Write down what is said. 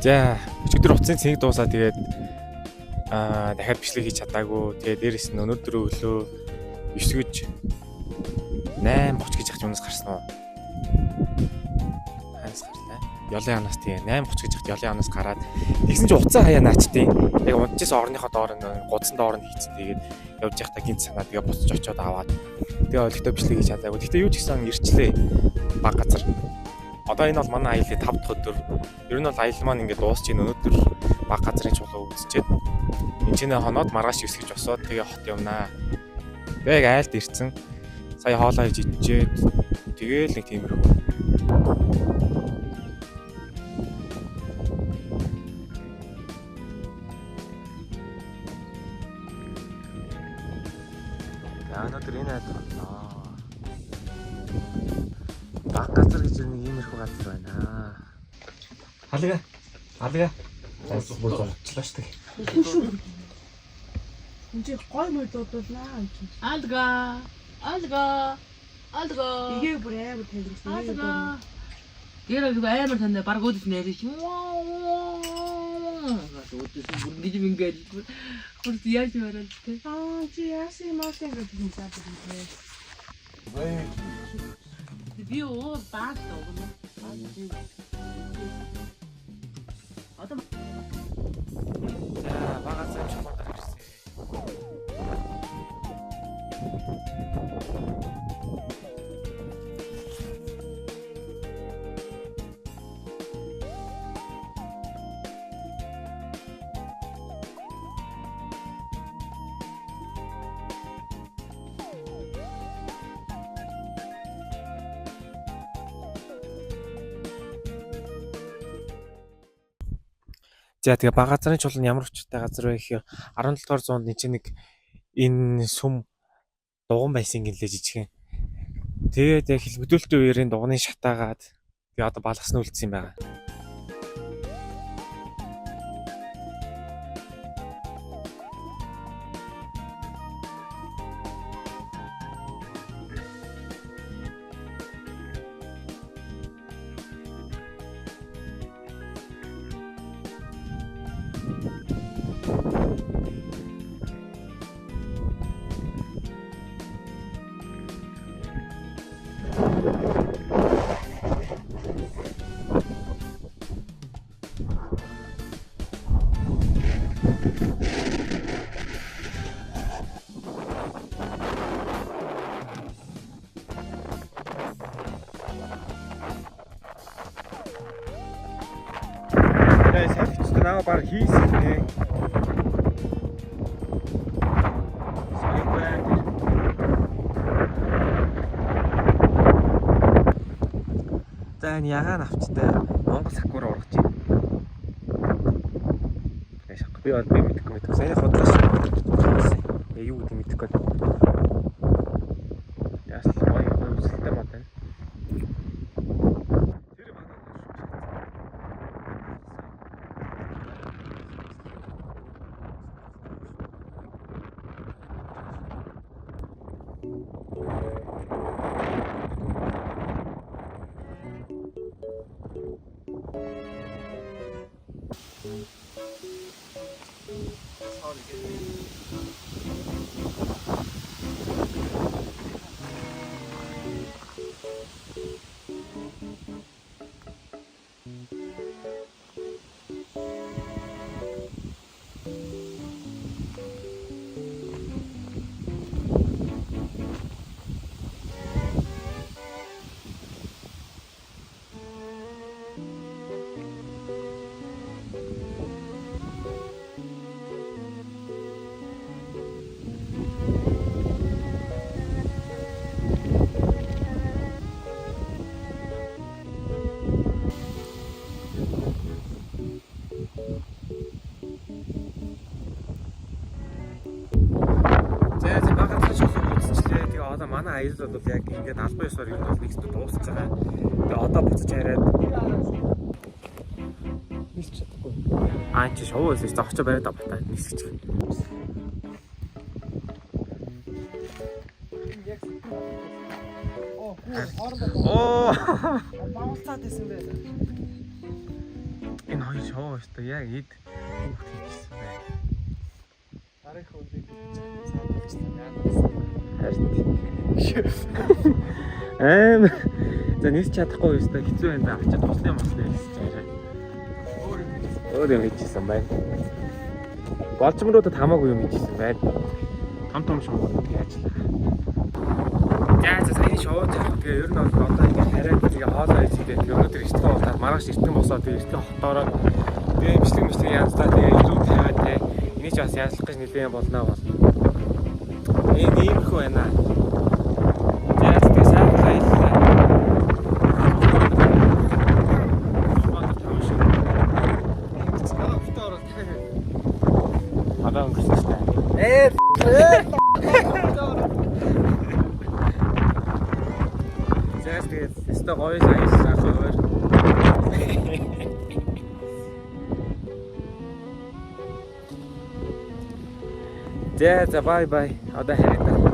За өчигдөр утасны цэник дуусаа тэгээд дахиад бичлэг хийж чадаагүй. Тэгээд дээрэс нь өнөөдөр өглөө 9:30 8:30 гэж ах юмнаас гарсан уу? Ханаас гарлаа. Ёлын амнаас тийм 8:30 гэж ахт ёлын амнаас гараад тэгсэн чинь уцаа хаяа наачдیں۔ Яг унтчихсан орныхоо доор нь гудсан доор нь хийцэн тэгээд явж явахдаа гинт санаа тэгээ буцаж очиод аваад тэгээ олигтой бичлэг хийж чадаагүй. Гэхдээ юу ч гэсэн ирчлээ баг газар. Одоо энэ бол манай аяллаа 5 дахь өдөр. Ер нь бол аялал маань ингээд дуусч ийн өнөөдөр баг газрын чулуу үзчихэд энэ ч нэ хоноод маргааш өсгөж босоод тэгээ хот явнаа. Тэг айлд ирцэн. Сая хоолоо хийж ичээд тэгээл нэг тиймэрхүү. Өнөөдөр энэ айл боллоо. Баг газар гэж нэг иймэрхүү газар байна. Халга. Болчихлоо шүү дээ. Энд гой мөр дуудуулнаа. Алга. Игээ бүр амар тайлбарсан. Гэрэг амар тань баг өөдөс нэрэж. Өөдөс бүр гэж мингээд бүр яаж яраад тэ. Чи яасан юм аа гэж хэлсэн юм. Би оо баг доо. Одоо Багасаа чулуу гарсан. За тэгээ баг газрын чулуу нь ямар учиртай газар вэ гэхээр 17 дугаар зуунд нэг энэ сүм дуган байсан гэлээ жижигхэн. Тэгээд яг хэлбэдүүлэлтийн үеэрийн дуганы шатаагаад тэгээ одоо балгасны үлдсэн юм байна. Салхичтай наваа баг хийсэн нэ. За энэ ягаан авчтай Монгол сакур ургаж байна. Би бол мэдэхгүй. Сайн хотлоош. Юу гэдэг мэдэхгүй. Яасан гоё үзэлтэй мод байна. Манай аялал бол яг ингээд албан ёсоор юм бол нэгсд дуусах байгаа. Тэгээ одоо буцаж хараад хэлж чадахгүй. Чи шоу өсөж зогчоо бариад авах нисгэж. Оо. Баалцаад байсан байх. Энэ хоёр шоу өстой яг эд хүүхд хийчихсэн байна. Дараах өндөө цаад болчихсон яа. За нийс чадахгүй өстой хэцүү байна да. Ачаад туслын мослын хэлсэн чинь. Өөр юм хийчихсэн байна. Болчмруудад хамаагүй юм хийчихсэн байна. Том шоуууд яачлаа. За саяны шоу заах. Тэгээ ер нь бол одоо ингээд хараад тэгээ хоолоо хийхдээ тэгээ өнөөдөр эртхэн болоод маргааш эртхэн босоод тэгээ эртхэн хотоороо тэгээ бичлэг янзлаа тэгээ илүү тавиад тэгээ энийг ч бас янзлах гэж нэлээд болно бол. Иймэрхүү байна. За тэгээ сайн баярлалаа. Одоо өнгөрсөн шүү дээ. Тэгээд өстой гоё сайн өөр. За бай. Одоо хараа.